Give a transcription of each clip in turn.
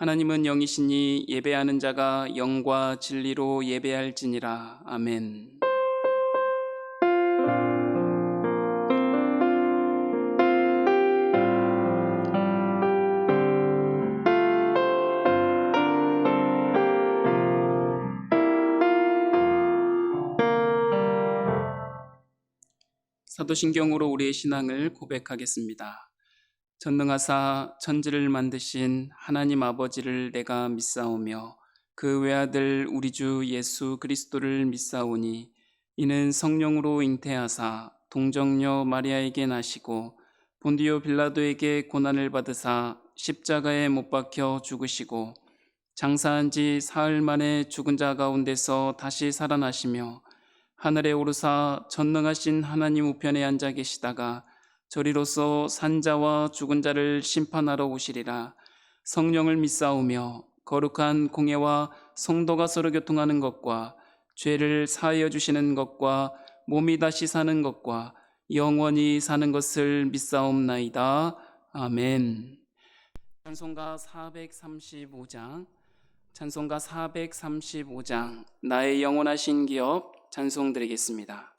하나님은 영이시니 예배하는 자가 영과 진리로 예배할지니라. 아멘. 사도신경으로 우리의 신앙을 고백하겠습니다. 전능하사 천지를 만드신 하나님 아버지를 내가 믿사오며 그 외아들 우리 주 예수 그리스도를 믿사오니 이는 성령으로 잉태하사 동정녀 마리아에게 나시고 본디오 빌라도에게 고난을 받으사 십자가에 못 박혀 죽으시고 장사한 지 사흘 만에 죽은 자 가운데서 다시 살아나시며 하늘에 오르사 전능하신 하나님 우편에 앉아 계시다가 저리로서 산자와 죽은 자를 심판하러 오시리라. 성령을 믿사오며 거룩한 공예와 성도가 서로 교통하는 것과 죄를 사하여 주시는 것과 몸이 다시 사는 것과 영원히 사는 것을 믿사옵나이다. 아멘. 찬송가 435장 나의 영원하신 기업 찬송 드리겠습니다.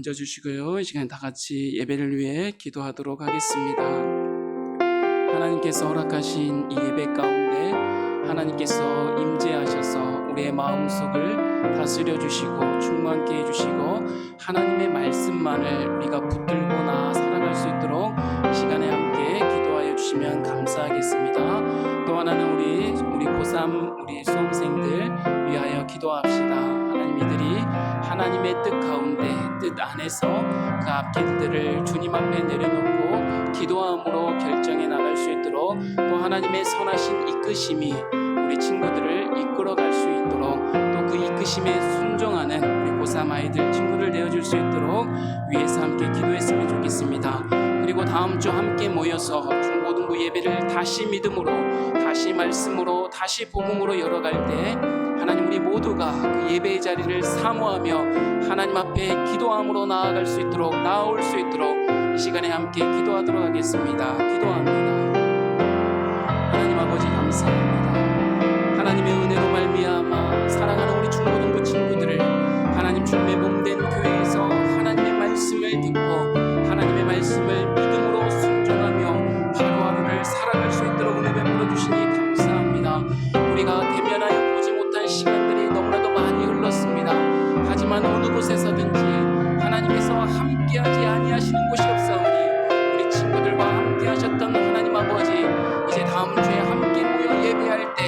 앉아주시고요. 이 시간 다 같이 예배를 위해 기도하도록 하겠습니다. 하나님께서 허락하신 이 예배 가운데 하나님께서 임재하셔서 우리의 마음속을 다스려 주시고 충만케 해주시고 하나님의 말씀만을 우리가 붙들고나 살아갈 수 있도록 이 시간에 함께 기도하여 주시면 감사하겠습니다. 또 하나는 우리 고3 우리 수험생들 위하여 기도합시다. 하나님 이들이 하나님의 뜻 가운데 뜻 안에서 그 앞길들을 주님 앞에 내려놓고 기도함으로 결정해 나갈 수 있도록 또 하나님의 선하신 이끄심이 우리 친구들을 이끌어갈 수 있도록 또 그 이끄심에 순종하는 우리 고3 아이들 친구를 되어줄 수 있도록 위에서 함께 기도했으면 좋겠습니다. 그리고 다음 주 함께 모여서 중고등부 예배를 다시 믿음으로 다시 말씀으로 다시 복음으로 열어갈 때 하나님 우리 모두가 그 예배의 자리를 사모하며 하나님 앞에 기도함으로 나아갈 수 있도록 나아올 수 있도록 이 시간에 함께 기도하도록 하겠습니다. 기도합니다. 하나님 아버지 감사합니다. 하나님의 은혜로 말미암아 사랑하는 우리 중고등부 친구들을 하나님 주님의 몸된 교회에서 하나님의 말씀을 듣고 하나님의 말씀을 믿음으로 순종하며 하루하루를 살아갈 수 있도록 은혜 베풀어 주시니 감사합니다. 우리가 대면하여 보지 못한 시간들이 너무나도 많이 흘렀습니다. 하지만 어느 곳에서든지 하나님께서 함께 하지 아니하시는 곳이 없사오니 우리 친구들과 함께 하셨던 하나님 아버지, 이제 다음 주에 함께 모여 예배할 때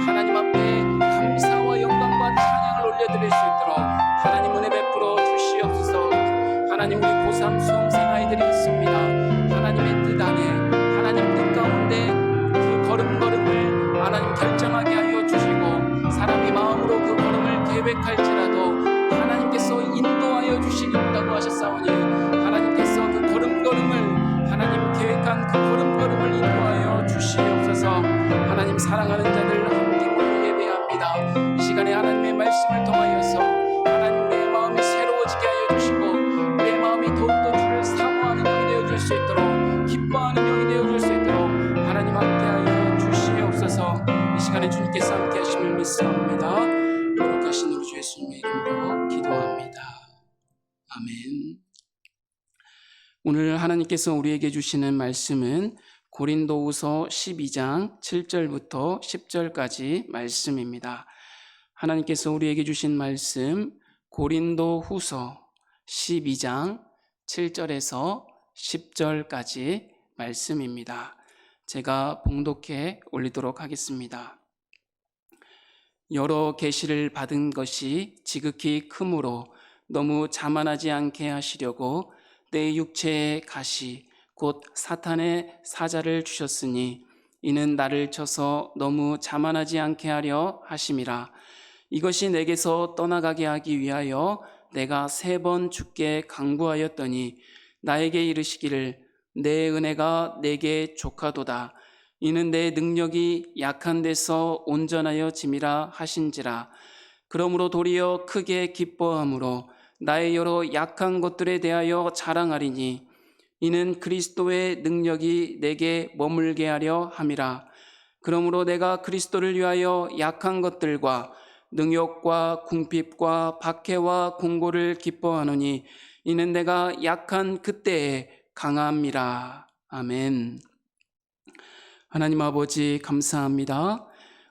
하나님 앞에 감사와 영광과 찬양을 올려드릴 수 있도록 하나님 은혜 베풀어 주시옵소서. 하나님, 우리 고3 수험생 아이들이 있습니다. 하나님의 뜻 안에, 하나님 뜻 가운데 그 걸음걸음을 하나님 결정하게 하여 주시고, 사람이 마음으로 그 걸음을 계획할지라도 하나님께서 인도하여 주시겠다고 하셨사오니, 하나님께서 그 걸음걸음을, 하나님 계획한 그 걸음걸음을 인도하여 주시옵소서. 하나님, 사랑하는 자들 함께 모여 예배합니다. 이 시간에 하나님의 말씀을 통하여서 하나님 내 마음이 새로워지게 하여 주시고, 내 마음이 더욱더 주를 사모하는 영이 되어줄 수 있도록, 기뻐하는 영이 되어줄 수 있도록 하나님 함께하여 주시옵소서. 이 시간에 주님께서 함께 하심을 믿사옵니다. 거룩하신 우리 주 예수님의 이름으로 기도합니다. 아멘. 오늘 하나님께서 우리에게 주시는 말씀은 고린도후서 12장 7절부터 10절까지 말씀입니다. 하나님께서 우리에게 주신 말씀, 고린도후서 12장 7절에서 10절까지 말씀입니다. 제가 봉독해 올리도록 하겠습니다. 여러 계시를 받은 것이 지극히 크므로 너무 자만하지 않게 하시려고 내 육체의 가시 곧 사탄의 사자를 주셨으니 이는 나를 쳐서 너무 자만하지 않게 하려 하심이라. 이것이 내게서 떠나가게 하기 위하여 내가 3번 주께 간구하였더니 나에게 이르시기를 내 은혜가 내게 족하도다. 이는 내 능력이 약한 데서 온전하여 짐이라 하신지라. 그러므로 도리어 크게 기뻐함으로 나의 여러 약한 것들에 대하여 자랑하리니 이는 그리스도의 능력이 내게 머물게 하려 함이라. 그러므로 내가 그리스도를 위하여 약한 것들과 능욕과 궁핍과 박해와 공고를 기뻐하노니 이는 내가 약한 그때에 강함이라. 아멘. 하나님 아버지, 감사합니다.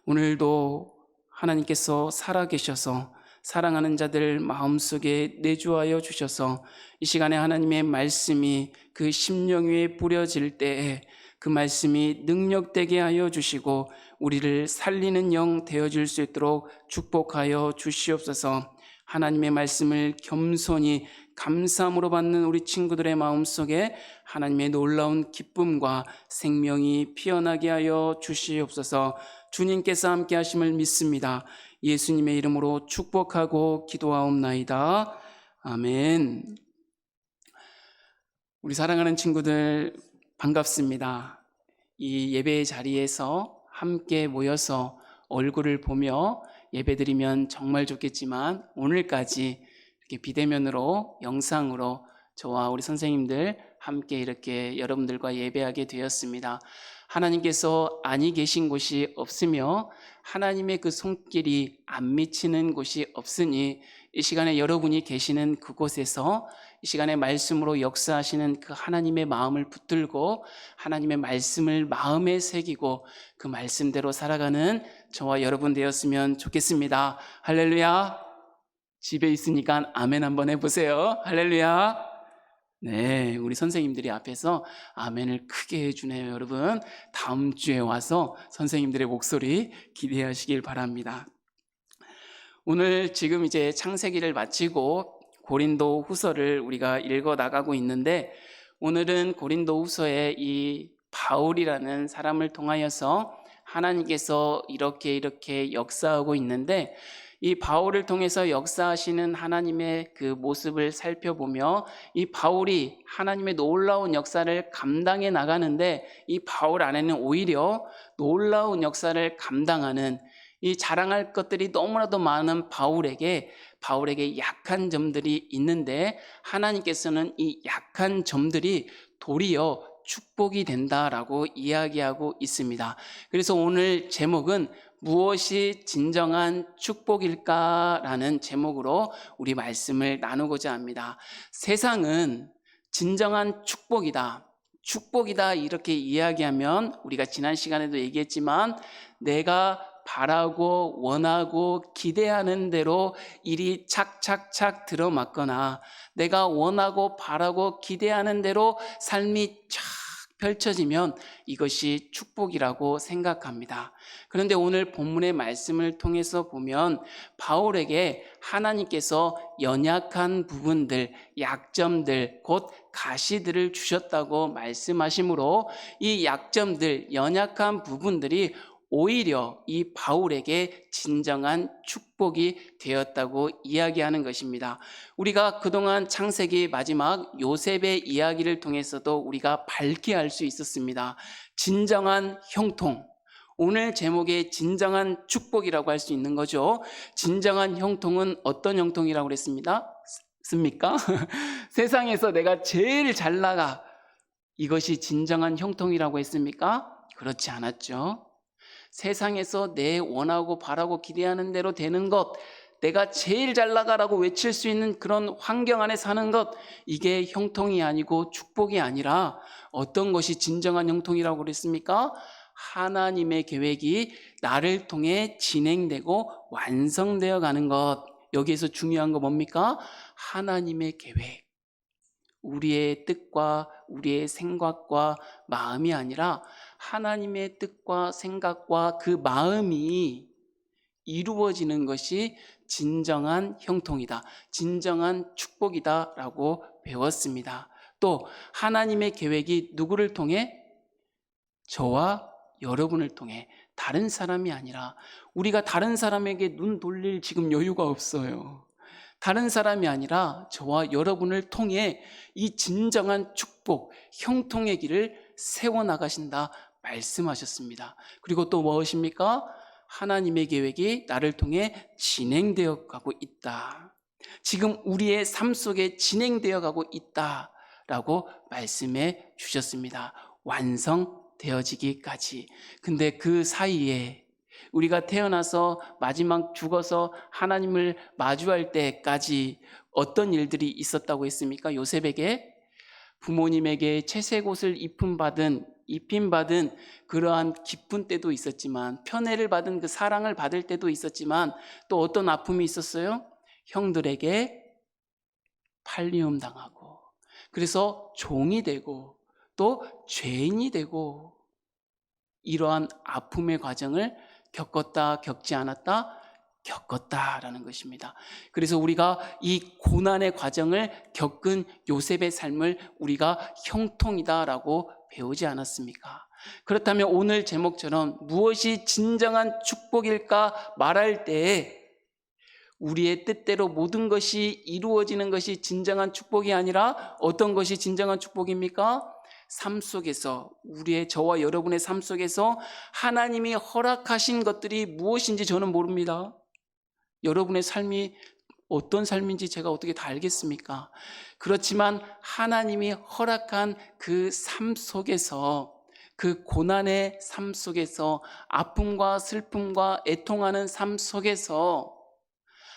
오늘도 하나님께서 살아계셔서 사랑하는 자들 마음속에 내주하여 주셔서 이 시간에 하나님의 말씀이 그 심령 위에 뿌려질 때에 그 말씀이 능력되게 하여 주시고 우리를 살리는 영 되어줄 수 있도록 축복하여 주시옵소서. 하나님의 말씀을 겸손히 감사함으로 받는 우리 친구들의 마음속에 하나님의 놀라운 기쁨과 생명이 피어나게 하여 주시옵소서. 주님께서 함께 하심을 믿습니다. 예수님의 이름으로 축복하고 기도하옵나이다. 아멘. 우리 사랑하는 친구들, 반갑습니다. 이 예배의 자리에서 함께 모여서 얼굴을 보며 예배드리면 정말 좋겠지만 오늘까지 이렇게 비대면으로 영상으로 저와 우리 선생님들 함께 이렇게 여러분들과 예배하게 되었습니다. 하나님께서 아니 계신 곳이 없으며 하나님의 그 손길이 안 미치는 곳이 없으니 이 시간에 여러분이 계시는 그곳에서 이 시간에 말씀으로 역사하시는 그 하나님의 마음을 붙들고 하나님의 말씀을 마음에 새기고 그 말씀대로 살아가는 저와 여러분 되었으면 좋겠습니다. 할렐루야. 집에 있으니까 아멘 한번 해보세요. 할렐루야. 네, 우리 선생님들이 앞에서 아멘을 크게 해주네요. 여러분, 다음 주에 와서 선생님들의 목소리 기대하시길 바랍니다. 오늘 지금 이제 창세기를 마치고 고린도 후서를 우리가 읽어 나가고 있는데, 오늘은 고린도 후서의 이 바울이라는 사람을 통하여서 하나님께서 이렇게 역사하고 있는데, 이 바울을 통해서 역사하시는 하나님의 그 모습을 살펴보며 이 바울이 하나님의 놀라운 역사를 감당해 나가는데, 이 바울 안에는 오히려 놀라운 역사를 감당하는, 이 자랑할 것들이 너무나도 많은 바울에게 약한 점들이 있는데, 하나님께서는 이 약한 점들이 도리어 축복이 된다라고 이야기하고 있습니다. 그래서 오늘 제목은 무엇이 진정한 축복일까라는 제목으로 우리 말씀을 나누고자 합니다. 세상은 진정한 축복이다 이렇게 이야기하면, 우리가 지난 시간에도 얘기했지만 내가 바라고 원하고 기대하는 대로 일이 착착착 들어맞거나 내가 원하고 바라고 기대하는 대로 삶이 쫙 펼쳐지면 이것이 축복이라고 생각합니다. 그런데 오늘 본문의 말씀을 통해서 보면 바울에게 하나님께서 연약한 부분들, 약점들, 곧 가시들을 주셨다고 말씀하시므로 이 약점들, 연약한 부분들이 오히려 이 바울에게 진정한 축복이 되었다고 이야기하는 것입니다. 우리가 그동안 창세기 마지막 요셉의 이야기를 통해서도 우리가 밝게 알 수 있었습니다. 진정한 형통, 오늘 제목의 진정한 축복이라고 할 수 있는 거죠. 진정한 형통은 어떤 형통이라고 그랬습니다? 세상에서 내가 제일 잘 나가, 이것이 진정한 형통이라고 했습니까? 그렇지 않았죠. 세상에서 내 원하고 바라고 기대하는 대로 되는 것, 내가 제일 잘 나가라고 외칠 수 있는 그런 환경 안에 사는 것, 이게 형통이 아니고 축복이 아니라 어떤 것이 진정한 형통이라고 그랬습니까? 하나님의 계획이 나를 통해 진행되고 완성되어 가는 것. 여기에서 중요한 거 뭡니까? 하나님의 계획. 우리의 뜻과 우리의 생각과 마음이 아니라 하나님의 뜻과 생각과 그 마음이 이루어지는 것이 진정한 형통이다, 진정한 축복이다라고 배웠습니다. 또 하나님의 계획이 누구를 통해? 저와 여러분을 통해, 다른 사람이 아니라. 우리가 다른 사람에게 눈 돌릴 지금 여유가 없어요. 다른 사람이 아니라 저와 여러분을 통해 이 진정한 축복, 형통의 길을 세워나가신다 말씀하셨습니다. 그리고 또 무엇입니까? 하나님의 계획이 나를 통해 진행되어 가고 있다. 지금 우리의 삶 속에 진행되어 가고 있다라고 말씀해 주셨습니다. 완성되어지기까지. 근데 그 사이에 우리가 태어나서 마지막 죽어서 하나님을 마주할 때까지 어떤 일들이 있었다고 했습니까? 요셉에게 부모님에게 채색 옷을 입힘받은 그러한 기쁜 때도 있었지만, 편애를 받은 그 사랑을 받을 때도 있었지만, 또 어떤 아픔이 있었어요? 형들에게 팔리움 당하고, 그래서 종이 되고 또 죄인이 되고, 이러한 아픔의 과정을 겪었다, 겪지 않았다? 겪었다라는 것입니다. 그래서 우리가 이 고난의 과정을 겪은 요셉의 삶을 우리가 형통이다라고 배우지 않았습니까? 그렇다면 오늘 제목처럼 무엇이 진정한 축복일까 말할 때에 우리의 뜻대로 모든 것이 이루어지는 것이 진정한 축복이 아니라 어떤 것이 진정한 축복입니까? 삶 속에서, 우리의 저와 여러분의 삶 속에서 하나님이 허락하신 것들이 무엇인지 저는 모릅니다. 여러분의 삶이 어떤 삶인지 제가 어떻게 다 알겠습니까? 그렇지만 하나님이 허락한 그 삶 속에서, 그 고난의 삶 속에서, 아픔과 슬픔과 애통하는 삶 속에서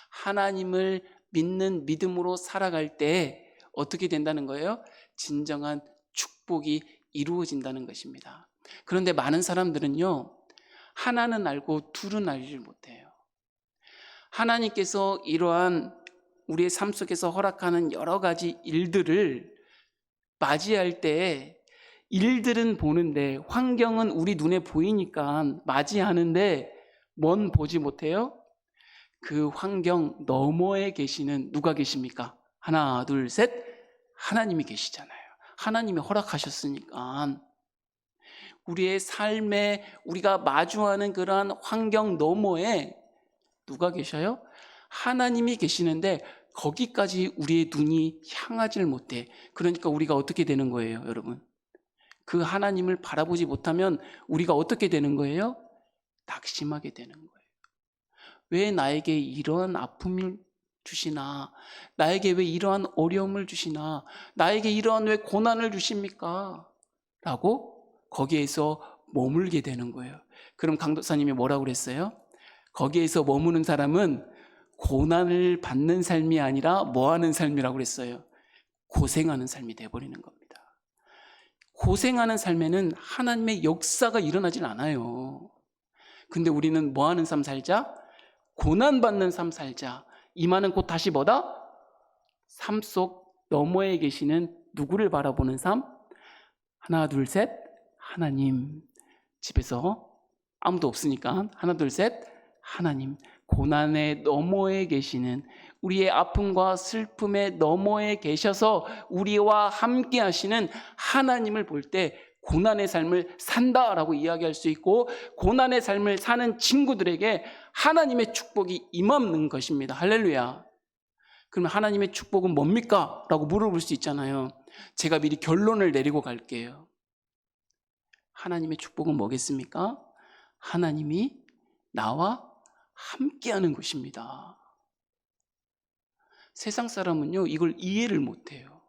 하나님을 믿는 믿음으로 살아갈 때 어떻게 된다는 거예요? 진정한 축복이 이루어진다는 것입니다. 그런데 많은 사람들은요, 하나는 알고 둘은 알지 못해요. 하나님께서 이러한 우리의 삶 속에서 허락하는 여러 가지 일들을 맞이할 때, 일들은 보는데, 환경은 우리 눈에 보이니까 맞이하는데 뭔 보지 못해요? 그 환경 너머에 계시는 누가 계십니까? 하나, 둘, 셋. 하나님이 계시잖아요. 하나님이 허락하셨으니까. 우리의 삶에 우리가 마주하는 그러한 환경 너머에 누가 계셔요? 하나님이 계시는데 거기까지 우리의 눈이 향하질 못해. 그러니까 우리가 어떻게 되는 거예요, 여러분? 그 하나님을 바라보지 못하면 우리가 어떻게 되는 거예요? 낙심하게 되는 거예요. 왜 나에게 이러한 아픔을 주시나? 나에게 왜 이러한 어려움을 주시나? 나에게 이러한 왜 고난을 주십니까? 라고 거기에서 머물게 되는 거예요. 그럼 강도사님이 뭐라고 그랬어요? 거기에서 머무는 사람은 고난을 받는 삶이 아니라 뭐 하는 삶이라고 그랬어요? 고생하는 삶이 돼버리는 겁니다. 고생하는 삶에는 하나님의 역사가 일어나질 않아요. 근데 우리는 뭐 하는 삶 살자? 고난받는 삶 살자. 이 말은 곧 다시 뭐다? 삶 속 너머에 계시는 누구를 바라보는 삶? 하나 둘 셋, 하나님. 집에서 아무도 없으니까 하나 둘 셋, 하나님. 고난의 너머에 계시는, 우리의 아픔과 슬픔의 너머에 계셔서 우리와 함께 하시는 하나님을 볼 때 고난의 삶을 산다라고 이야기할 수 있고, 고난의 삶을 사는 친구들에게 하나님의 축복이 임하는 것입니다. 할렐루야. 그러면 하나님의 축복은 뭡니까? 라고 물어볼 수 있잖아요. 제가 미리 결론을 내리고 갈게요. 하나님의 축복은 뭐겠습니까? 하나님이 나와 함께하는 것입니다. 세상 사람은요, 이걸 이해를 못해요.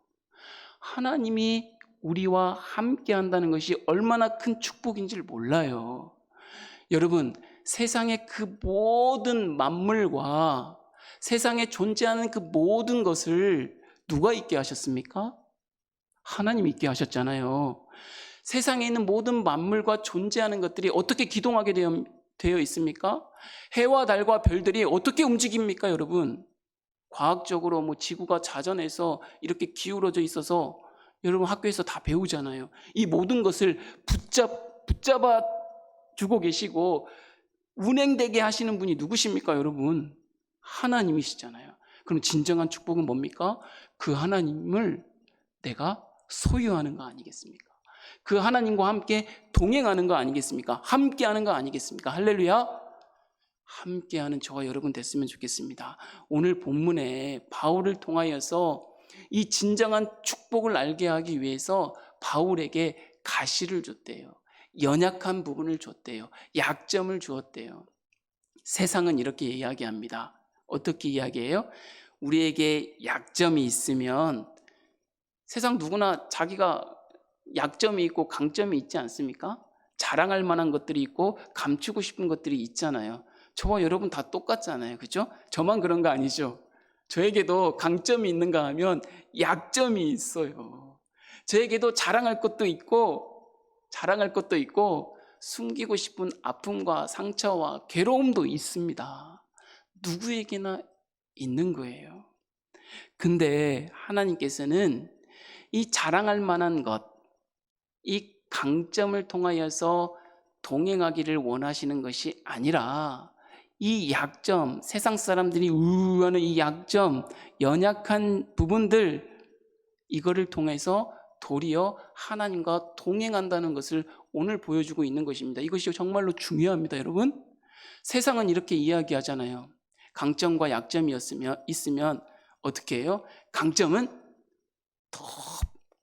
하나님이 우리와 함께한다는 것이 얼마나 큰 축복인지를 몰라요. 여러분, 세상의 그 모든 만물과 세상에 존재하는 그 모든 것을 누가 있게 하셨습니까? 하나님이 있게 하셨잖아요. 세상에 있는 모든 만물과 존재하는 것들이 어떻게 기동하게 되어 있습니까? 해와 달과 별들이 어떻게 움직입니까, 여러분? 과학적으로 지구가 자전해서 이렇게 기울어져 있어서 여러분 학교에서 다 배우잖아요. 이 모든 것을 붙잡아 주고 계시고 운행되게 하시는 분이 누구십니까, 여러분? 하나님이시잖아요. 그럼 진정한 축복은 뭡니까? 그 하나님을 내가 소유하는 거 아니겠습니까? 그 하나님과 함께 동행하는 거 아니겠습니까? 함께하는 거 아니겠습니까? 할렐루야. 함께하는 저와 여러분 됐으면 좋겠습니다. 오늘 본문에 바울을 통하여서 이 진정한 축복을 알게 하기 위해서 바울에게 가시를 줬대요. 연약한 부분을 줬대요. 약점을 주었대요. 세상은 이렇게 이야기합니다. 어떻게 이야기해요? 우리에게 약점이 있으면, 세상 누구나 자기가 약점이 있고 강점이 있지 않습니까? 자랑할 만한 것들이 있고 감추고 싶은 것들이 있잖아요. 저와 여러분 다 똑같잖아요. 그죠? 저만 그런 거 아니죠? 저에게도 강점이 있는가 하면 약점이 있어요. 저에게도 자랑할 것도 있고 숨기고 싶은 아픔과 상처와 괴로움도 있습니다. 누구에게나 있는 거예요. 근데 하나님께서는 이 자랑할 만한 것, 이 강점을 통하여서 동행하기를 원하시는 것이 아니라 이 약점, 세상 사람들이 우하는 이 약점, 연약한 부분들, 이거를 통해서 도리어 하나님과 동행한다는 것을 오늘 보여주고 있는 것입니다. 이것이 정말로 중요합니다, 여러분. 세상은 이렇게 이야기하잖아요. 강점과 약점이 있으면 어떻게 해요? 강점은 더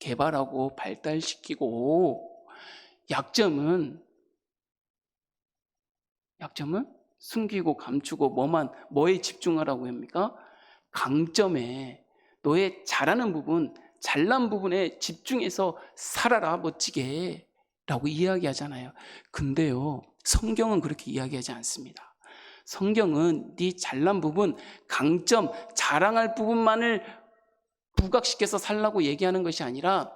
개발하고 발달시키고, 약점은 숨기고 감추고 뭐에 집중하라고 합니까? 강점에, 너의 잘하는 부분, 잘난 부분에 집중해서 살아라, 멋지게 라고 이야기하잖아요. 근데요, 성경은 그렇게 이야기하지 않습니다. 성경은 네 잘난 부분, 강점, 자랑할 부분만을 부각시켜서 살라고 얘기하는 것이 아니라,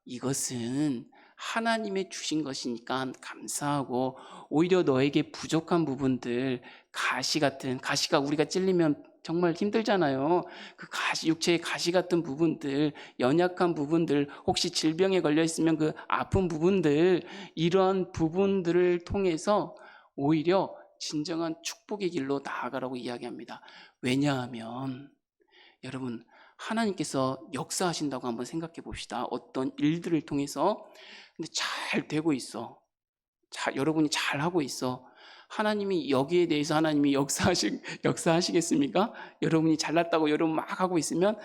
이것은 하나님의 주신 것이니까 감사하고, 오히려 너에게 부족한 부분들, 가시가 우리가 찔리면 정말 힘들잖아요. 그 육체의 가시 같은 부분들, 연약한 부분들, 혹시 질병에 걸려 있으면 그 아픈 부분들, 이러한 부분들을 통해서 오히려 진정한 축복의 길로 나아가라고 이야기합니다. 왜냐하면 여러분, 하나님께서 역사하신다고 한번 생각해 봅시다. 어떤 일들을 통해서. 근데 잘 되고 있어. 여러분이 잘 하고 있어. 하나님이 여기에 대해서 하나님이 역사하시겠습니까? 여러분이 잘났다고 여러분 막 하고 있으면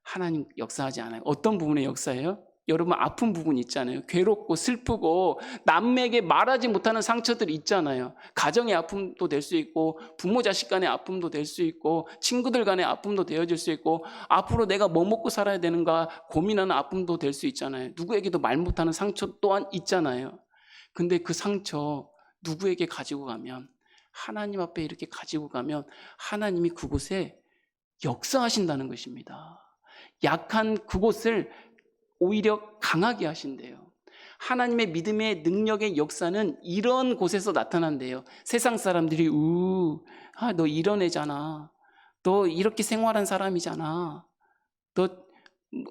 하나님 역사하지 않아요. 어떤 부분에 역사해요? 여러분 아픈 부분 있잖아요. 괴롭고 슬프고 남에게 말하지 못하는 상처들이 있잖아요. 가정의 아픔도 될 수 있고, 부모 자식 간의 아픔도 될 수 있고, 친구들 간의 아픔도 되어질 수 있고, 앞으로 내가 뭐 먹고 살아야 되는가 고민하는 아픔도 될 수 있잖아요. 누구에게도 말 못하는 상처 또한 있잖아요. 근데 그 상처 누구에게 가지고 가면, 하나님 앞에 이렇게 가지고 가면 하나님이 그곳에 역사하신다는 것입니다. 약한 그곳을 오히려 강하게 하신대요. 하나님의 믿음의 능력의 역사는 이런 곳에서 나타난대요. 세상 사람들이 너 이런 애잖아. 너 이렇게 생활한 사람이잖아. 너 뭐,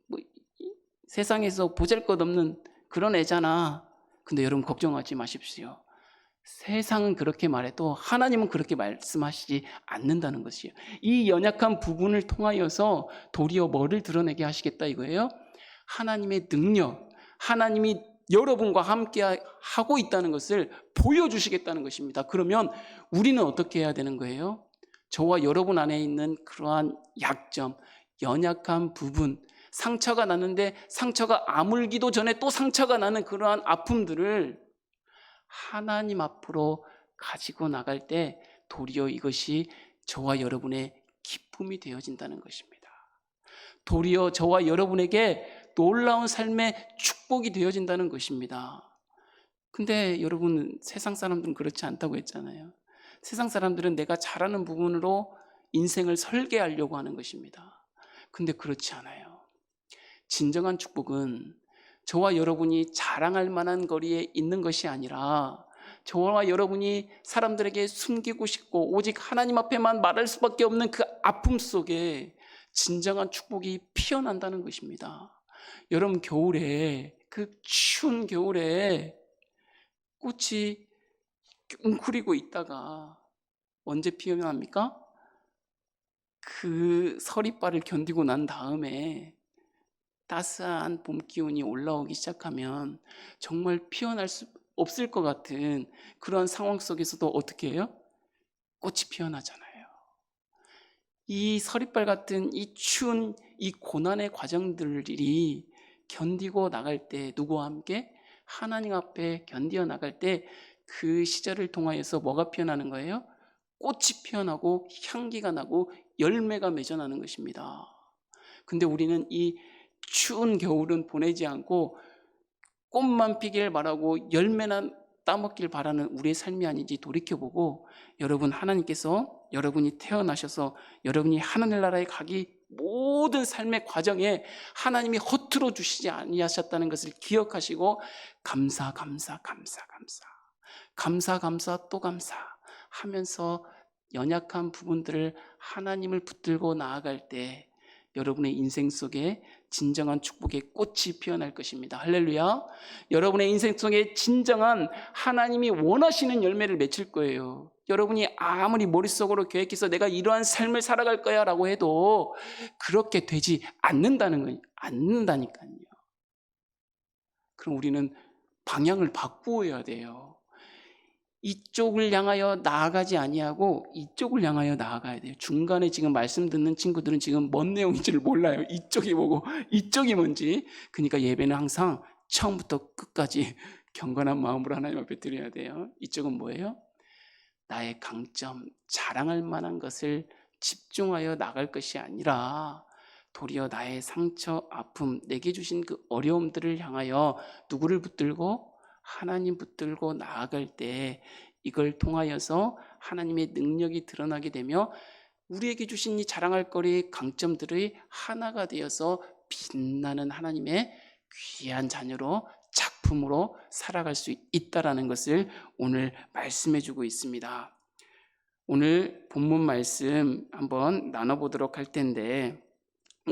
뭐, 세상에서 보잘것없는 그런 애잖아. 근데 여러분 걱정하지 마십시오. 세상은 그렇게 말해도 하나님은 그렇게 말씀하시지 않는다는 것이에요. 이 연약한 부분을 통하여서 도리어 뭐를 드러내게 하시겠다 이거예요? 하나님의 능력, 하나님이 여러분과 함께 하고 있다는 것을 보여주시겠다는 것입니다. 그러면 우리는 어떻게 해야 되는 거예요? 저와 여러분 안에 있는 그러한 약점, 연약한 부분, 상처가 났는데 상처가 아물기도 전에 또 상처가 나는 그러한 아픔들을 하나님 앞으로 가지고 나갈 때 도리어 이것이 저와 여러분의 기쁨이 되어진다는 것입니다. 도리어 저와 여러분에게 놀라운 삶의 축복이 되어진다는 것입니다. 근데 여러분, 세상 사람들은 그렇지 않다고 했잖아요. 세상 사람들은 내가 잘하는 부분으로 인생을 설계하려고 하는 것입니다. 근데 그렇지 않아요. 진정한 축복은 저와 여러분이 자랑할 만한 거리에 있는 것이 아니라 저와 여러분이 사람들에게 숨기고 싶고 오직 하나님 앞에만 말할 수밖에 없는 그 아픔 속에 진정한 축복이 피어난다는 것입니다. 여러분, 겨울에, 그 추운 겨울에 꽃이 웅크리고 있다가 언제 피어납니까? 그 서리발을 견디고 난 다음에 따스한 봄 기운이 올라오기 시작하면 정말 피어날 수 없을 것 같은 그런 상황 속에서도 어떻게 해요? 꽃이 피어나잖아요. 이 서리발 같은 이 추운 이 고난의 과정들이 견디고 나갈 때 누구와 함께? 하나님 앞에 견디어 나갈 때 그 시절을 통하여서 뭐가 피어나는 거예요? 꽃이 피어나고 향기가 나고 열매가 맺어나는 것입니다. 근데 우리는 이 추운 겨울은 보내지 않고 꽃만 피길 바라고 열매나 따먹길 바라는 우리의 삶이 아닌지 돌이켜보고, 여러분, 하나님께서 여러분이 태어나셔서 여러분이 하늘나라에 가기 모든 삶의 과정에 하나님이 허투루 주시지 아니하셨다는 것을 기억하시고 감사 또 감사 하면서 연약한 부분들을 하나님을 붙들고 나아갈 때 여러분의 인생 속에 진정한 축복의 꽃이 피어날 것입니다. 할렐루야. 여러분의 인생 속에 진정한 하나님이 원하시는 열매를 맺힐 거예요. 여러분이 아무리 머릿속으로 계획해서 내가 이러한 삶을 살아갈 거야 라고 해도 그렇게 되지 않는다니까요. 그럼 우리는 방향을 바꾸어야 돼요. 이쪽을 향하여 나아가지 아니하고 이쪽을 향하여 나아가야 돼요. 중간에 지금 말씀 듣는 친구들은 지금 뭔 내용인지를 몰라요. 이쪽이 뭐고 이쪽이 뭔지. 그러니까 예배는 항상 처음부터 끝까지 경건한 마음으로 하나님 앞에 드려야 돼요. 이쪽은 뭐예요? 나의 강점, 자랑할 만한 것을 집중하여 나갈 것이 아니라 도리어 나의 상처, 아픔, 내게 주신 그 어려움들을 향하여 누구를 붙들고? 하나님 붙들고 나아갈 때 이걸 통하여서 하나님의 능력이 드러나게 되며 우리에게 주신 이 자랑할 거리 강점들의 하나가 되어서 빛나는 하나님의 귀한 자녀로 작품으로 살아갈 수 있다라는 것을 오늘 말씀해 주고 있습니다. 오늘 본문 말씀 한번 나눠보도록 할 텐데,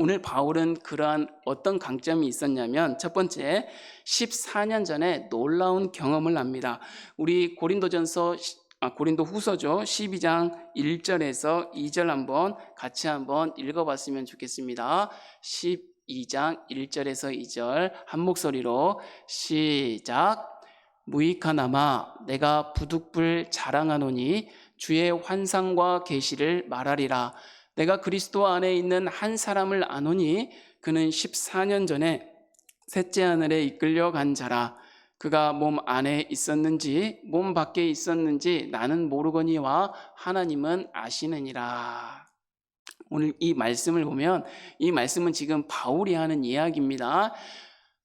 오늘 바울은 그러한 어떤 강점이 있었냐면, 첫 번째, 14년 전에 놀라운 경험을 합니다. 우리 고린도후서죠, 12장 1절에서 2절 한번 같이 한번 읽어봤으면 좋겠습니다. 12장 1절에서 2절 한 목소리로 시작. 무익하나마 내가 부득불 자랑하노니 주의 환상과 계시를 말하리라. 내가 그리스도 안에 있는 한 사람을 아노니 그는 14년 전에 셋째 하늘에 이끌려 간 자라. 그가 몸 안에 있었는지 몸 밖에 있었는지 나는 모르거니와 하나님은 아시느니라. 오늘 이 말씀을 보면 이 말씀은 지금 바울이 하는 이야기입니다.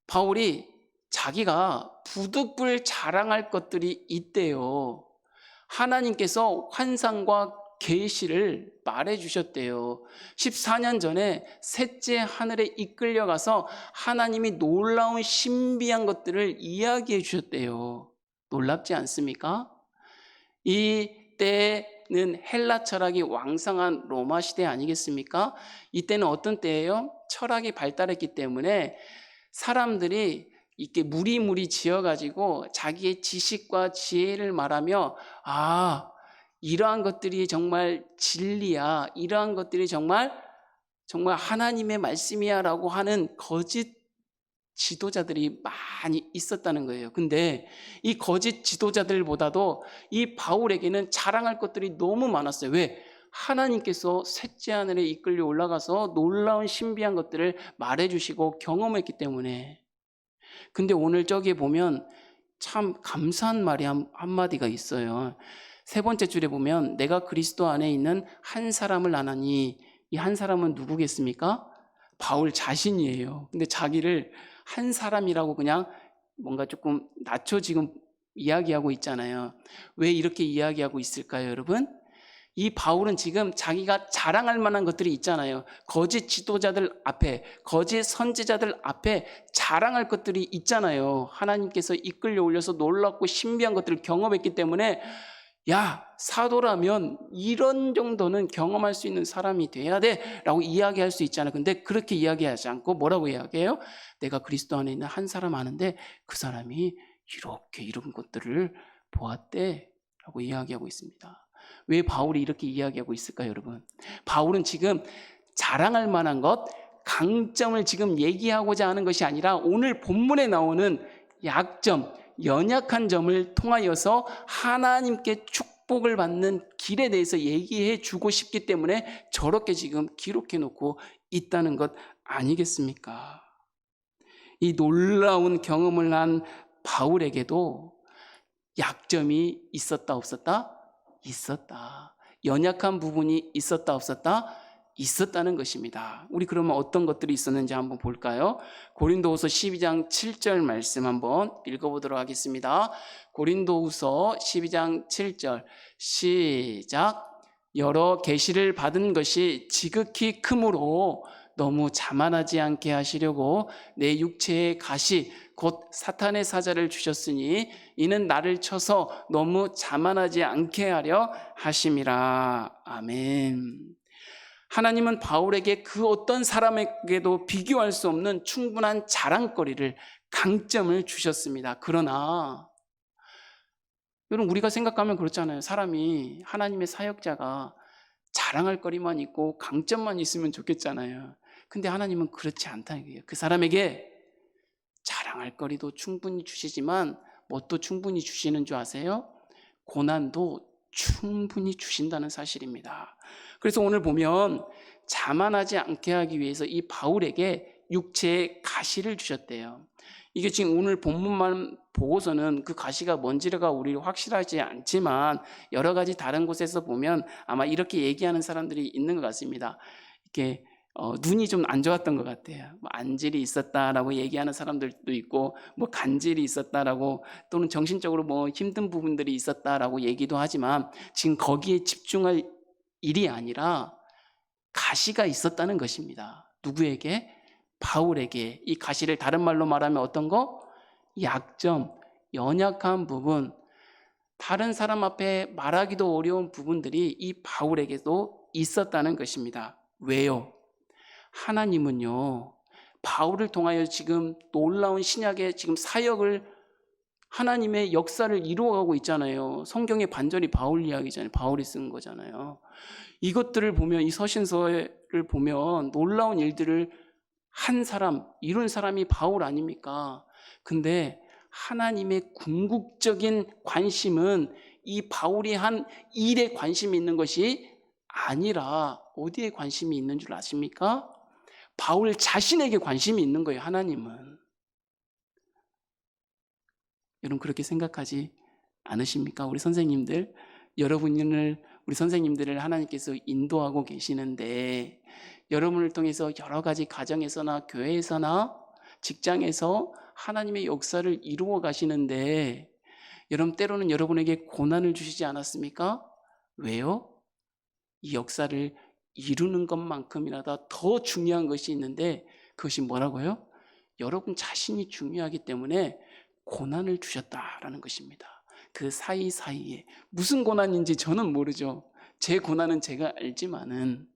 바울이 자기가 부득불 자랑할 것들이 있대요. 하나님께서 환상과 계시를 말해 주셨대요. 14년 전에 셋째 하늘에 이끌려가서 하나님이 놀라운 신비한 것들을 이야기해 주셨대요. 놀랍지 않습니까? 이 때는 헬라 철학이 왕성한 로마 시대 아니겠습니까? 이때는 어떤 때예요? 철학이 발달했기 때문에 사람들이 이렇게 무리무리 지어가지고 자기의 지식과 지혜를 말하며, 이러한 것들이 정말 진리야, 이러한 것들이 정말 하나님의 말씀이야 라고 하는 거짓 지도자들이 많이 있었다는 거예요. 근데 이 거짓 지도자들보다도 이 바울에게는 자랑할 것들이 너무 많았어요. 왜? 하나님께서 셋째 하늘에 이끌려 올라가서 놀라운 신비한 것들을 말해주시고 경험했기 때문에. 근데 오늘 저기에 보면 참 감사한 말이 한마디가 있어요. 세 번째 줄에 보면 내가 그리스도 안에 있는 한 사람을 아나니, 이 한 사람은 누구겠습니까? 바울 자신이에요. 근데 자기를 한 사람이라고 그냥 뭔가 조금 낮춰 지금 이야기하고 있잖아요. 왜 이렇게 이야기하고 있을까요, 여러분? 이 바울은 지금 자기가 자랑할 만한 것들이 있잖아요. 거짓 지도자들 앞에, 거짓 선지자들 앞에 자랑할 것들이 있잖아요. 하나님께서 이끌려 올려서 놀랍고 신비한 것들을 경험했기 때문에, 야, 사도라면 이런 정도는 경험할 수 있는 사람이 돼야 돼 라고 이야기할 수 있잖아요. 근데 그렇게 이야기하지 않고 뭐라고 이야기해요? 내가 그리스도 안에 있는 한 사람 아는데 그 사람이 이렇게 이런 것들을 보았대 라고 이야기하고 있습니다. 왜 바울이 이렇게 이야기하고 있을까요, 여러분? 바울은 지금 자랑할 만한 것, 강점을 지금 얘기하고자 하는 것이 아니라 오늘 본문에 나오는 약점, 연약한 점을 통하여서 하나님께 축복을 받는 길에 대해서 얘기해 주고 싶기 때문에 저렇게 지금 기록해 놓고 있다는 것 아니겠습니까? 이 놀라운 경험을 한 바울에게도 약점이 있었다 없었다? 있었다. 연약한 부분이 있었다 없었다? 있었다는 것입니다. 우리 그러면 어떤 것들이 있었는지 한번 볼까요? 고린도후서 12장 7절 말씀 한번 읽어보도록 하겠습니다. 고린도후서 12장 7절 시작. 여러 계시를 받은 것이 지극히 크므로 너무 자만하지 않게 하시려고 내 육체의 가시 곧 사탄의 사자를 주셨으니 이는 나를 쳐서 너무 자만하지 않게 하려 하심이라. 아멘. 하나님은 바울에게 그 어떤 사람에게도 비교할 수 없는 충분한 자랑거리를, 강점을 주셨습니다. 그러나 여러분, 우리가 생각하면 그렇잖아요. 사람이, 하나님의 사역자가 자랑할 거리만 있고 강점만 있으면 좋겠잖아요. 근데 하나님은 그렇지 않다는 거예요. 그 사람에게 자랑할 거리도 충분히 주시지만 뭣도 충분히 주시는 줄 아세요? 고난도 충분히 주신다는 사실입니다. 그래서 오늘 보면 자만하지 않게 하기 위해서 이 바울에게 육체의 가시를 주셨대요. 이게 지금 오늘 본문만 보고서는 그 가시가 뭔지가 우리 확실하지 않지만 여러 가지 다른 곳에서 보면 아마 이렇게 얘기하는 사람들이 있는 것 같습니다. 이렇게 눈이 좀 안 좋았던 것 같아요. 뭐 안질이 있었다라고 얘기하는 사람들도 있고, 뭐 간질이 있었다라고, 또는 정신적으로 뭐 힘든 부분들이 있었다라고 얘기도 하지만 지금 거기에 집중할 일이 아니라 가시가 있었다는 것입니다. 누구에게? 바울에게. 이 가시를 다른 말로 말하면 어떤 거? 약점, 연약한 부분, 다른 사람 앞에 말하기도 어려운 부분들이 이 바울에게도 있었다는 것입니다. 왜요? 하나님은요, 바울을 통하여 지금 놀라운 신약의 지금 사역을, 하나님의 역사를 이루어가고 있잖아요. 성경의 반절이 바울 이야기잖아요. 바울이 쓴 거잖아요. 이것들을 보면, 이 서신서를 보면 놀라운 일들을 한 사람, 이룬 사람이 바울 아닙니까? 근데 하나님의 궁극적인 관심은 이 바울이 한 일에 관심이 있는 것이 아니라 어디에 관심이 있는 줄 아십니까? 바울 자신에게 관심이 있는 거예요, 하나님은. 여러분, 그렇게 생각하지 않으십니까? 우리 선생님들, 우리 선생님들을 하나님께서 인도하고 계시는데, 여러분을 통해서 여러 가지 가정에서나 교회에서나 직장에서 하나님의 역사를 이루어 가시는데, 여러분 때로는 여러분에게 고난을 주시지 않았습니까? 왜요? 이 역사를 이루는 것만큼이라도 더 중요한 것이 있는데, 그것이 뭐라고요? 여러분 자신이 중요하기 때문에 고난을 주셨다라는 것입니다. 그 사이사이에 무슨 고난인지 저는 모르죠. 제 고난은 제가 알지만은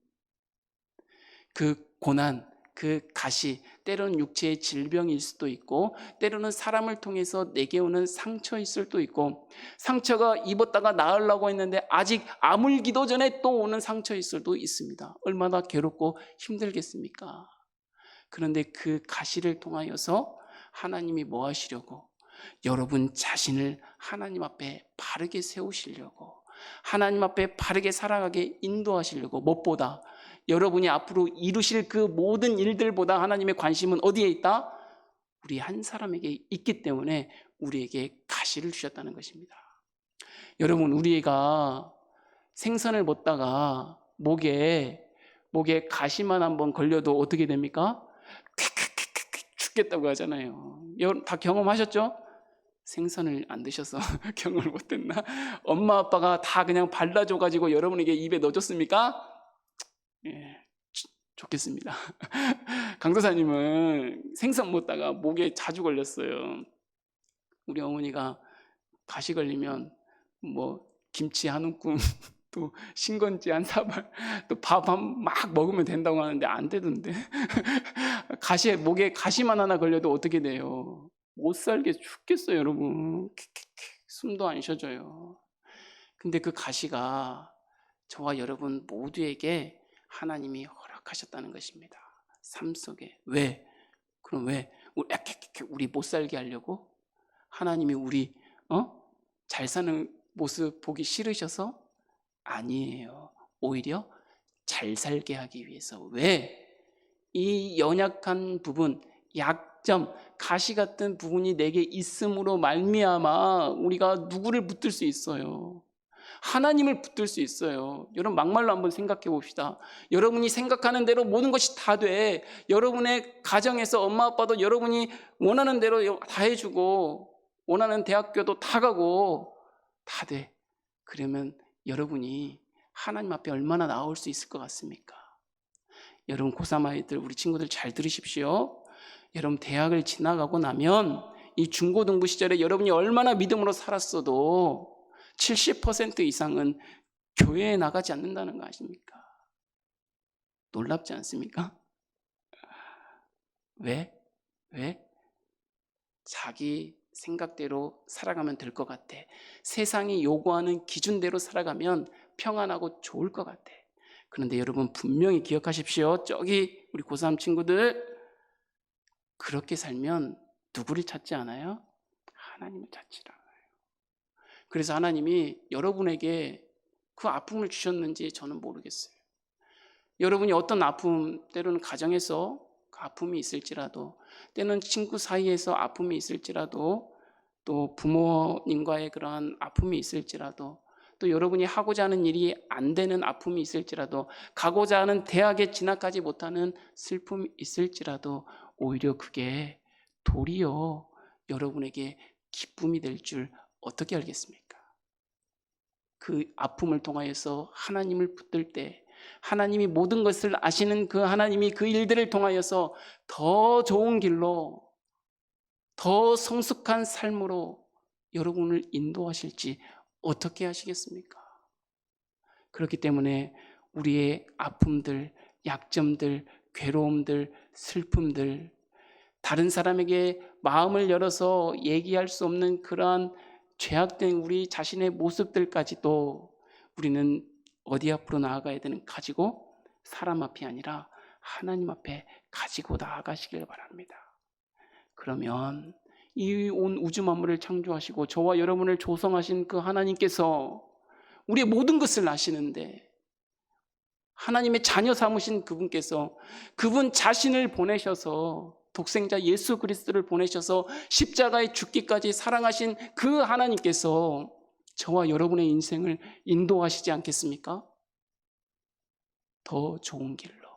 그 고난, 그 가시, 때로는 육체의 질병일 수도 있고, 때로는 사람을 통해서 내게 오는 상처일 수도 있고, 상처가 입었다가 나으려고 했는데 아직 아물기도 전에 또 오는 상처일 수도 있습니다. 얼마나 괴롭고 힘들겠습니까? 그런데 그 가시를 통하여서 하나님이 뭐 하시려고? 여러분 자신을 하나님 앞에 바르게 세우시려고, 하나님 앞에 바르게 살아가게 인도하시려고, 무엇보다 여러분이 앞으로 이루실 그 모든 일들보다 하나님의 관심은 어디에 있다? 우리 한 사람에게 있기 때문에 우리에게 가시를 주셨다는 것입니다. 여러분, 우리가 생선을 먹다가 목에 가시만 한번 걸려도 어떻게 됩니까? 죽겠다고 하잖아요. 여러분 다 경험하셨죠? 생선을 안 드셔서 경험을 못했나? 엄마 아빠가 다 그냥 발라줘가지고 여러분에게 입에 넣어줬습니까? 예, 좋겠습니다. 강도사님은 생선 먹다가 목에 자주 걸렸어요. 우리 어머니가 가시 걸리면 뭐 김치 한 움큼, 또 신건지 한 사발, 또 밥 막 먹으면 된다고 하는데 안 되던데. 목에 가시만 하나 걸려도 어떻게 돼요? 못 살게 죽겠어요, 여러분. 숨도 안 쉬어져요. 근데 그 가시가 저와 여러분 모두에게 하나님이 허락하셨다는 것입니다. 삶 속에. 왜? 그럼 왜? 우리 못 살게 하려고? 하나님이 우리 잘 사는 모습 보기 싫으셔서? 아니에요. 오히려 잘 살게 하기 위해서. 왜? 이 연약한 부분, 약점, 가시 같은 부분이 내게 있음으로 말미암아 우리가 누구를 붙들 수 있어요? 하나님을 붙들 수 있어요. 여러분 막말로 한번 생각해 봅시다. 여러분이 생각하는 대로 모든 것이 다 돼. 여러분의 가정에서 엄마 아빠도 여러분이 원하는 대로 다 해주고, 원하는 대학교도 다 가고 다 돼. 그러면 여러분이 하나님 앞에 얼마나 나올 수 있을 것 같습니까? 여러분 고3 아이들, 우리 친구들 잘 들으십시오. 여러분 대학을 지나가고 나면 이 중고등부 시절에 여러분이 얼마나 믿음으로 살았어도 70% 이상은 교회에 나가지 않는다는 거 아십니까? 놀랍지 않습니까? 왜? 자기 생각대로 살아가면 될 것 같아. 세상이 요구하는 기준대로 살아가면 평안하고 좋을 것 같아. 그런데 여러분 분명히 기억하십시오. 저기 우리 고3 친구들, 그렇게 살면 누구를 찾지 않아요? 하나님을 찾지 않아요. 그래서 하나님이 여러분에게 그 아픔을 주셨는지 저는 모르겠어요. 여러분이 어떤 아픔, 때로는 가정에서 그 아픔이 있을지라도, 때는 친구 사이에서 아픔이 있을지라도, 또 부모님과의 그러한 아픔이 있을지라도, 또 여러분이 하고자 하는 일이 안 되는 아픔이 있을지라도, 가고자 하는 대학에 진학하지 못하는 슬픔이 있을지라도, 오히려 그게 도리어 여러분에게 기쁨이 될 줄 어떻게 알겠습니까? 그 아픔을 통하여서 하나님을 붙들 때, 하나님이 모든 것을 아시는 그 하나님이 그 일들을 통하여서 더 좋은 길로, 더 성숙한 삶으로 여러분을 인도하실지 어떻게 하시겠습니까? 그렇기 때문에 우리의 아픔들, 약점들, 괴로움들, 슬픔들, 다른 사람에게 마음을 열어서 얘기할 수 없는 그러한 죄악된 우리 자신의 모습들까지도 우리는 어디 앞으로 나아가야 되는, 가지고 사람 앞이 아니라 하나님 앞에 가지고 나아가시길 바랍니다. 그러면 이 온 우주 만물을 창조하시고 저와 여러분을 조성하신 그 하나님께서 우리의 모든 것을 아시는데, 하나님의 자녀 삼으신 그분께서 그분 자신을 보내셔서, 독생자 예수 그리스도를 보내셔서 십자가에 죽기까지 사랑하신 그 하나님께서 저와 여러분의 인생을 인도하시지 않겠습니까? 더 좋은 길로,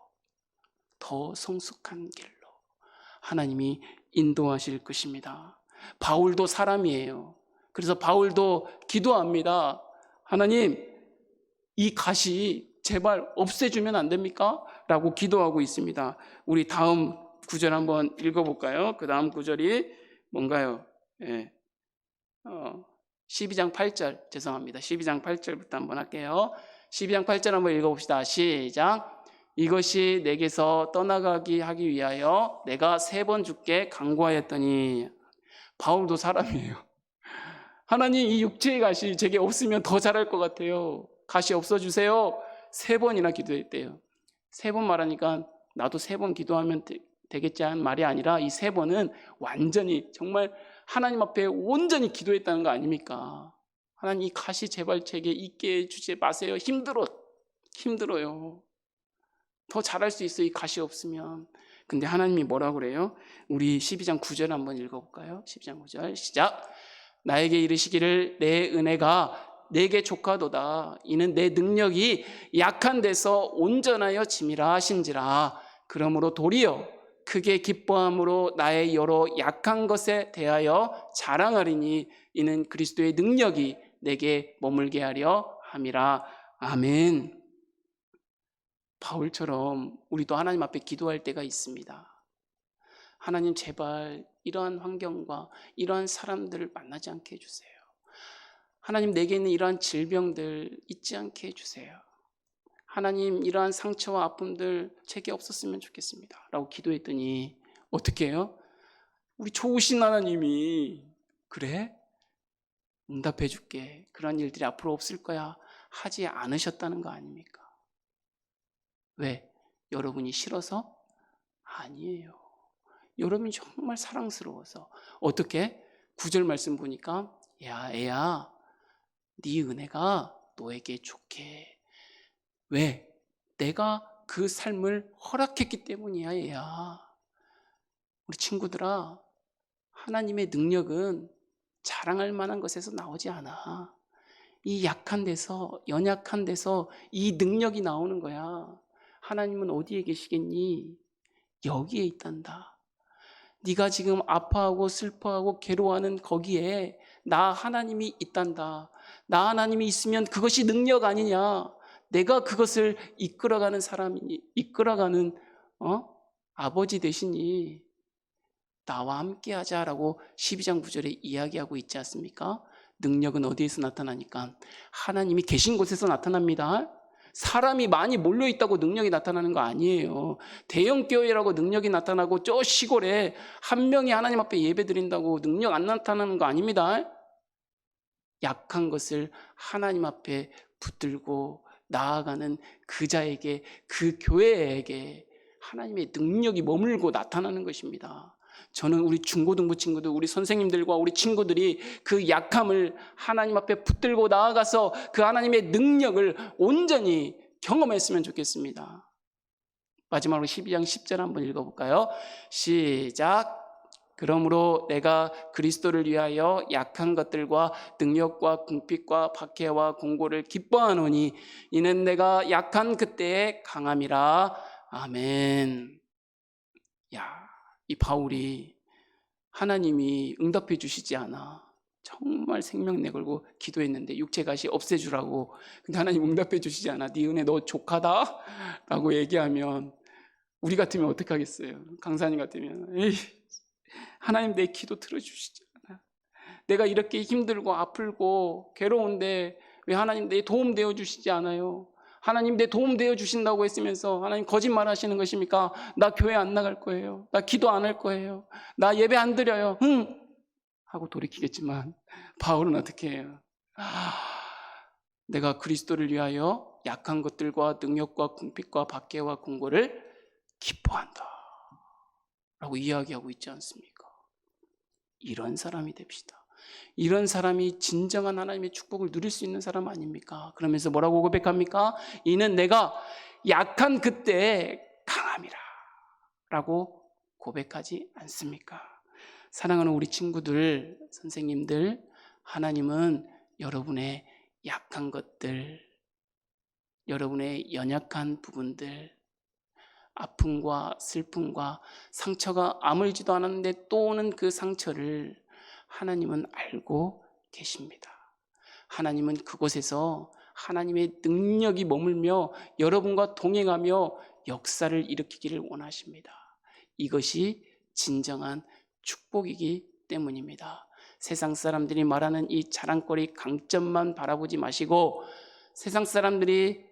더 성숙한 길로 하나님이 인도하실 것입니다. 바울도 사람이에요. 그래서 바울도 기도합니다. 하나님, 이 가시 제발 없애주면 안 됩니까? 라고 기도하고 있습니다. 우리 다음 구절 한번 읽어볼까요? 그 다음 구절이 뭔가요? 12장 8절, 죄송합니다. 12장 8절부터 한번 할게요. 12장 8절 한번 읽어봅시다. 시작. 이것이 내게서 떠나가기 하기 위하여 내가 3번 주께 간구하였더니. 바울도 사람이에요. 하나님, 이 육체의 가시 제게 없으면 더 잘할 것 같아요. 가시 없어주세요. 3번이나 기도했대요. 3번 말하니까 나도 3번 기도하면 되겠지 하는 말이 아니라 이 3번은 완전히 정말 하나님 앞에 온전히 기도했다는 거 아닙니까? 하나님, 이 가시 제발 제게 있게 해주지 마세요. 힘들어요. 더 잘할 수 있어요, 이 가시 없으면. 근데 하나님이 뭐라고 그래요? 우리 12장 9절 한번 읽어볼까요? 12장 9절 시작. 나에게 이르시기를 내 은혜가 내게 족하도다. 이는 내 능력이 약한 데서 온전하여 짐이라 하신지라. 그러므로 도리어 크게 기뻐함으로 나의 여러 약한 것에 대하여 자랑하리니 이는 그리스도의 능력이 내게 머물게 하려 함이라. 아멘. 바울처럼 우리도 하나님 앞에 기도할 때가 있습니다. 하나님, 제발 이러한 환경과 이러한 사람들을 만나지 않게 해주세요. 하나님, 내게 있는 이러한 질병들 잊지 않게 해주세요. 하나님, 이러한 상처와 아픔들 제게 없었으면 좋겠습니다 라고 기도했더니 어떻게 해요? 우리 좋으신 하나님이 그래? 응답해 줄게. 그런 일들이 앞으로 없을 거야 하지 않으셨다는 거 아닙니까? 왜? 여러분이 싫어서? 아니에요. 여러분이 정말 사랑스러워서. 어떻게? 9절 말씀 보니까 야, 애야, 네 은혜가 너에게 좋게. 왜? 내가 그 삶을 허락했기 때문이야, 얘야. 우리 친구들아, 하나님의 능력은 자랑할 만한 것에서 나오지 않아. 이 약한 데서, 연약한 데서 이 능력이 나오는 거야. 하나님은 어디에 계시겠니? 여기에 있단다. 네가 지금 아파하고 슬퍼하고 괴로워하는 거기에 나 하나님이 있단다. 나 하나님이 있으면 그것이 능력 아니냐? 내가 그것을 이끌어가는 사람이니, 이끌어가는 아버지 되시니 나와 함께 하자라고 12장 9절에 이야기하고 있지 않습니까? 능력은 어디에서 나타나니까? 하나님이 계신 곳에서 나타납니다. 사람이 많이 몰려있다고 능력이 나타나는 거 아니에요. 대형 교회라고 능력이 나타나고 저 시골에 한 명이 하나님 앞에 예배 드린다고 능력 안 나타나는 거 아닙니다. 약한 것을 하나님 앞에 붙들고 나아가는 그 자에게, 그 교회에게 하나님의 능력이 머물고 나타나는 것입니다. 저는 우리 중고등부 친구들, 우리 선생님들과 우리 친구들이 그 약함을 하나님 앞에 붙들고 나아가서 그 하나님의 능력을 온전히 경험했으면 좋겠습니다. 마지막으로 12장 10절 한번 읽어볼까요? 시작. 그러므로 내가 그리스도를 위하여 약한 것들과 능력과 궁핍과 박해와 공고를 기뻐하노니 이는 내가 약한 그때의 강함이라. 아멘. 야, 이 바울이 하나님이 응답해 주시지 않아 정말 생명 내걸고 기도했는데 육체가시 없애주라고. 근데 하나님 응답해 주시지 않아. 네 은혜 너 족하다 라고 얘기하면 우리 같으면 어떻게 하겠어요? 강사님 같으면 에이, 하나님 내 기도 들어주시지 않아. 내가 이렇게 힘들고 아플고 괴로운데 왜 하나님 내 도움 되어 주시지 않아요? 하나님 내 도움 되어 주신다고 했으면서 하나님 거짓말 하시는 것입니까? 나 교회 안 나갈 거예요. 나 기도 안 할 거예요. 나 예배 안 드려요. 하고 돌이키겠지만 바울은 어떻게 해요? 내가 그리스도를 위하여 약한 것들과 능력과 궁핍과 박해와 공고를 기뻐한다 라고 이야기하고 있지 않습니까? 이런 사람이 됩시다. 이런 사람이 진정한 하나님의 축복을 누릴 수 있는 사람 아닙니까? 그러면서 뭐라고 고백합니까? 이는 내가 약한 그때에 강함이라 라고 고백하지 않습니까? 사랑하는 우리 친구들, 선생님들, 하나님은 여러분의 약한 것들, 여러분의 연약한 부분들, 아픔과 슬픔과 상처가 아물지도 않았는데 또 오는 그 상처를 하나님은 알고 계십니다. 하나님은 그곳에서 하나님의 능력이 머물며 여러분과 동행하며 역사를 일으키기를 원하십니다. 이것이 진정한 축복이기 때문입니다. 세상 사람들이 말하는 이 자랑거리 강점만 바라보지 마시고 세상 사람들이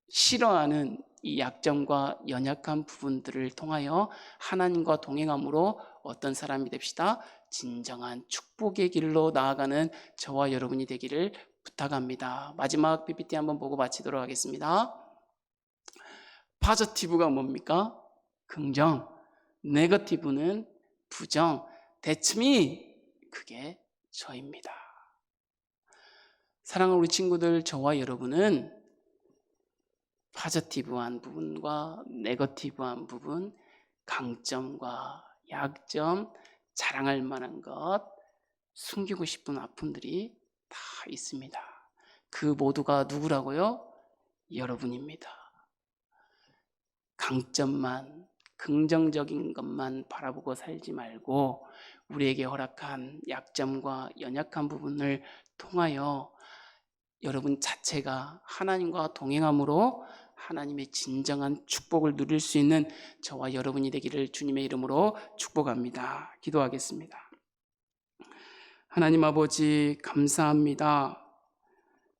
싫어하는 이 약점과 연약한 부분들을 통하여 하나님과 동행함으로 어떤 사람이 됩시다. 진정한 축복의 길로 나아가는 저와 여러분이 되기를 부탁합니다. 마지막 PPT 한번 보고 마치도록 하겠습니다. 포지티브가 뭡니까? 긍정, 네거티브는 부정, That's me, 그게 저입니다. 사랑하는 우리 친구들, 저와 여러분은 포지티브한 부분과 네거티브한 부분, 강점과 약점, 자랑할 만한 것, 숨기고 싶은 아픔들이 다 있습니다. 그 모두가 누구라고요? 여러분입니다. 강점만, 긍정적인 것만 바라보고 살지 말고 우리에게 허락한 약점과 연약한 부분을 통하여 여러분 자체가 하나님과 동행함으로 하나님의 진정한 축복을 누릴 수 있는 저와 여러분이 되기를 주님의 이름으로 축복합니다. 기도하겠습니다. 하나님 아버지, 감사합니다.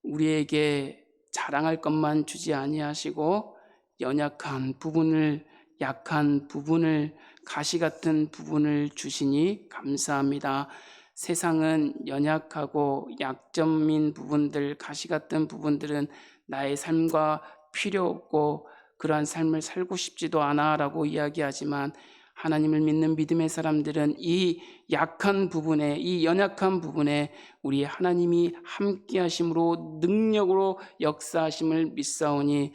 우리에게 자랑할 것만 주지 아니하시고 연약한 부분을, 약한 부분을, 가시 같은 부분을 주시니 감사합니다. 세상은 연약하고 약점인 부분들, 가시 같은 부분들은 나의 삶과 필요 없고 그러한 삶을 살고 싶지도 않아 라고 이야기하지만 하나님을 믿는 믿음의 사람들은 이 약한 부분에, 이 연약한 부분에 우리 하나님이 함께 하심으로 능력으로 역사하심을 믿사오니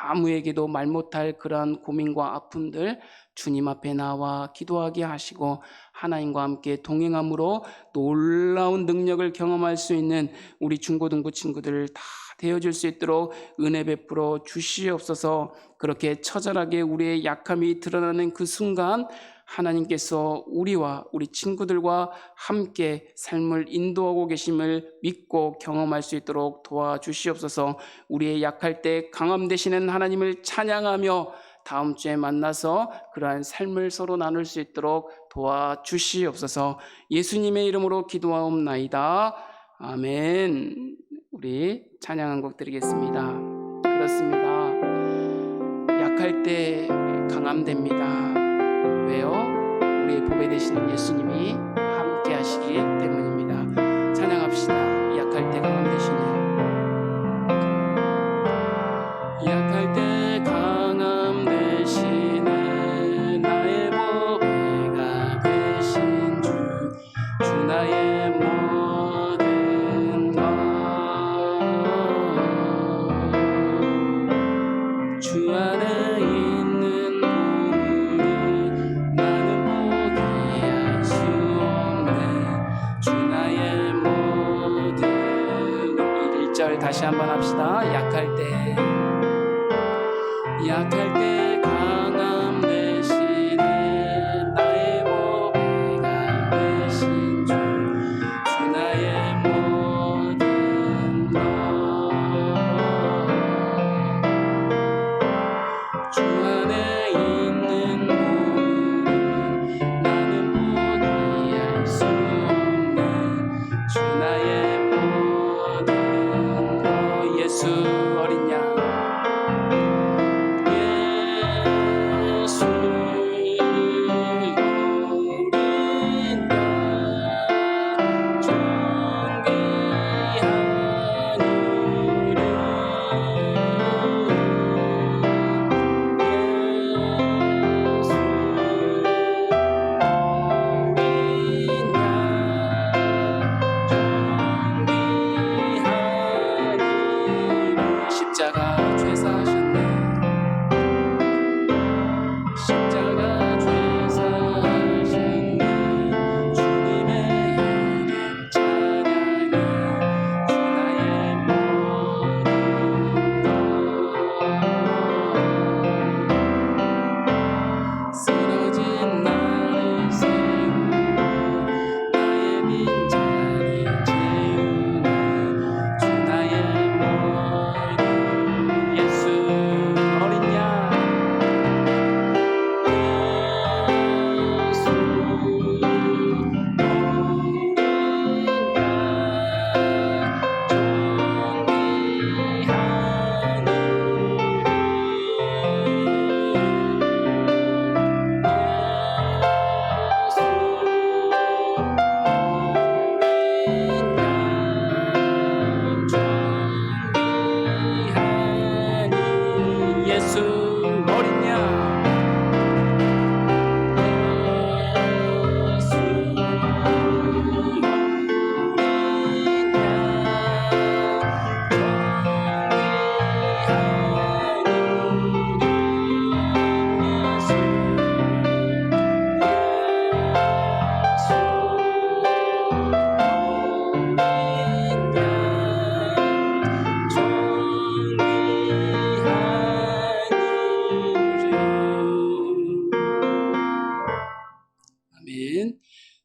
아무에게도 말 못할 그러한 고민과 아픔들 주님 앞에 나와 기도하게 하시고 하나님과 함께 동행함으로 놀라운 능력을 경험할 수 있는 우리 중고등부 친구들 다 되어줄 수 있도록 은혜 베풀어 주시옵소서. 그렇게 처절하게 우리의 약함이 드러나는 그 순간 하나님께서 우리와 우리 친구들과 함께 삶을 인도하고 계심을 믿고 경험할 수 있도록 도와주시옵소서. 우리의 약할 때 강함 되시는 하나님을 찬양하며 다음 주에 만나서 그러한 삶을 서로 나눌 수 있도록 도와주시옵소서. 예수님의 이름으로 기도하옵나이다. 아멘. 우리 찬양 한 곡 드리겠습니다. 그렇습니다. 약할 때 강함됩니다. 왜요? 우리의 보배 되시는 예수님이 함께 하시기 때문입니다. 찬양합시다. 약할 때 강함 되시니, 약할 때 강함 되시네 나의 보배가 되신 주, 주 나의 모든 것, 주 안에 있는 보물은 나는 포기할 수 없네. 주 나의 모든 것. 1절 다시 한번 합시다. 약할 때, 약할 때 강함 되시네 나의 보배가 되신 주, 주 나의 모든 것, 주 안에 있는 보물은 나는 포기할 수 없네. 주 나의 모든 것. 예수 어린 양,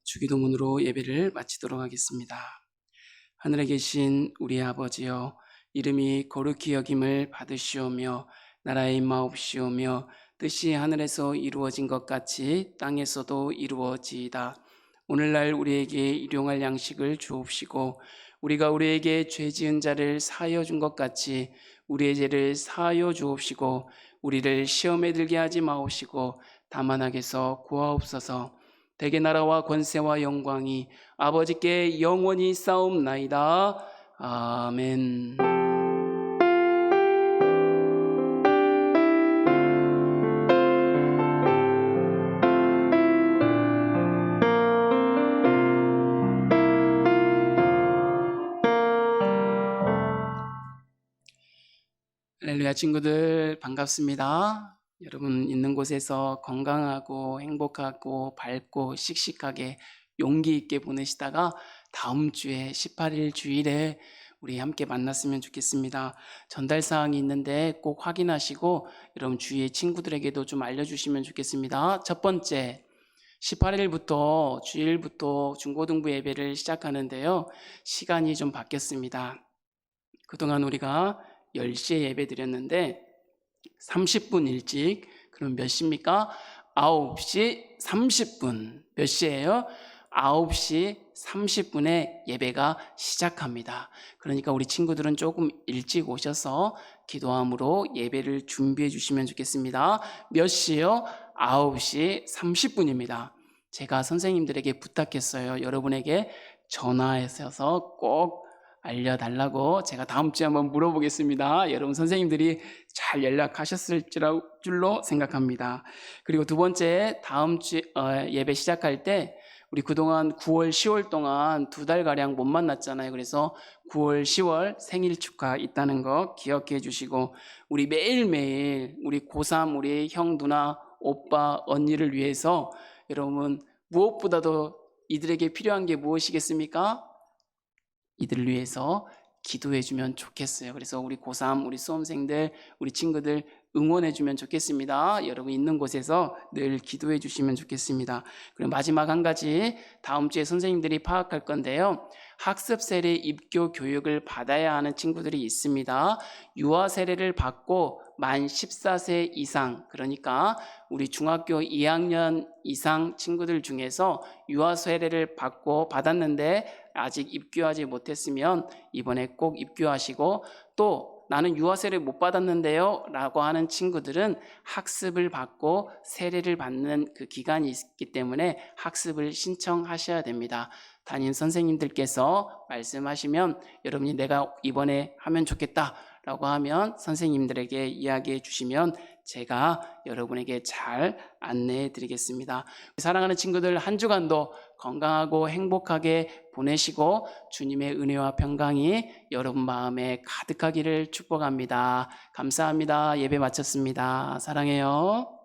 주기도문으로 예배를 마치도록 하겠습니다. 하늘에 계신 우리 아버지여, 이름이 거룩히 여김을 받으시오며 나라의 임하옵시오며 뜻이 하늘에서 이루어진 것 같이 땅에서도 이루어지이다. 오늘날 우리에게 일용할 양식을 주옵시고 우리가 우리에게 죄 지은 자를 사하여 준 것 같이 우리의 죄를 사하여 주옵시고 우리를 시험에 들게 하지 마옵시고 다만 악에서 구하옵소서. 대개 나라와 권세와 영광이 아버지께 영원히 싸움나이다. 아멘. 할렐루야, 친구들 반갑습니다. 여러분 있는 곳에서 건강하고 행복하고 밝고 씩씩하게 용기 있게 보내시다가 다음 주에 18일 주일에 우리 함께 만났으면 좋겠습니다. 전달사항이 있는데 꼭 확인하시고 여러분 주위의 친구들에게도 좀 알려주시면 좋겠습니다. 첫 번째, 18일부터 주일부터 중고등부 예배를 시작하는데요. 시간이 좀 바뀌었습니다. 그동안 우리가 10시에 예배 드렸는데 30분 일찍, 그럼 몇 시입니까? 9시 30분. 몇 시예요? 9시 30분에 예배가 시작합니다. 그러니까 우리 친구들은 조금 일찍 오셔서 기도함으로 예배를 준비해 주시면 좋겠습니다. 몇 시요? 9시 30분입니다. 제가 선생님들에게 부탁했어요. 여러분에게 전화해서 꼭 알려달라고 제가 다음 주에 한번 물어보겠습니다. 여러분 선생님들이 잘 연락하셨을 줄로 생각합니다. 그리고 두 번째, 다음 주 예배 시작할 때 우리 그동안 9월, 10월 동안 2달가량 못 만났잖아요. 그래서 9월, 10월 생일 축하 있다는 거 기억해 주시고 우리 매일매일 우리 고3 우리 형, 누나, 오빠, 언니를 위해서 여러분 무엇보다도 이들에게 필요한 게 무엇이겠습니까? 이들을 위해서 기도해 주면 좋겠어요. 그래서 우리 고3, 우리 수험생들, 우리 친구들 응원해 주면 좋겠습니다. 여러분 있는 곳에서 늘 기도해 주시면 좋겠습니다. 그리고 마지막 한 가지, 다음 주에 선생님들이 파악할 건데요. 학습 세례 입교 교육을 받아야 하는 친구들이 있습니다. 유아 세례를 받고 만 14세 이상, 그러니까 우리 중학교 2학년 이상 친구들 중에서 유아 세례를 받았는데 아직 입교하지 못했으면 이번에 꼭 입교하시고, 또 나는 유아 세례 못 받았는데요 라고 하는 친구들은 학습을 받고 세례를 받는 그 기간이 있기 때문에 학습을 신청하셔야 됩니다. 담임 선생님들께서 말씀하시면 여러분이 내가 이번에 하면 좋겠다 라고 하면 선생님들에게 이야기해 주시면 제가 여러분에게 잘 안내해 드리겠습니다. 사랑하는 친구들, 한 주간도 건강하고 행복하게 보내시고 주님의 은혜와 평강이 여러분 마음에 가득하기를 축복합니다. 감사합니다. 예배 마쳤습니다. 사랑해요.